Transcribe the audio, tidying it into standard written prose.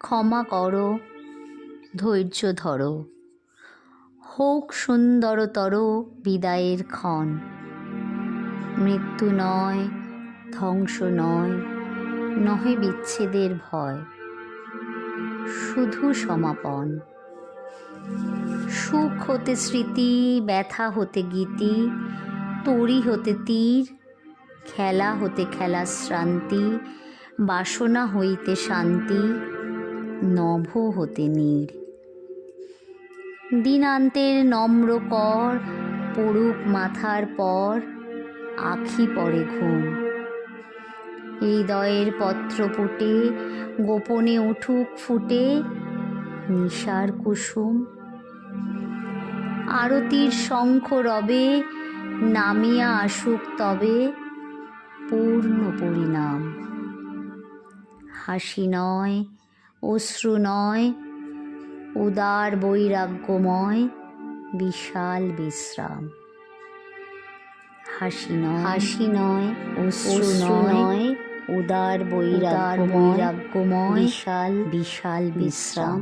ক্ষমা করো, ধৈর্য ধরো, হোক সুন্দরতর বিদায়ের ক্ষণ। মৃত্যু নয়, ধ্বংস নয়, নহে বিচ্ছেদের ভয়, শুধু সমাপন। সুখ হতে স্মৃতি, ব্যথা হতে গীতি, তরি হতে তীর, খেলা হতে খেলা শ্রান্তি, বাসনা হইতে শান্তি, নভ হতে নীড়। দিনান্তের নম্র কর পড়ুক মাথার পর, আখি পরে ঘুম। হৃদয়ের পত্রপুটে গোপনে উঠুক ফুটে নিশার কুসুম। আরতির শঙ্খ রবে নামিয়া আসুক তবে পূর্ণ পরিণাম। হাসি নয়, অশ্রু নয়, উদার বৈরাগ্যময় বিশাল বিশ্রাম। হাসি নয়, অশ্রু নয়, উদার বৈরাগ্যময় বিশাল বিশ্রাম।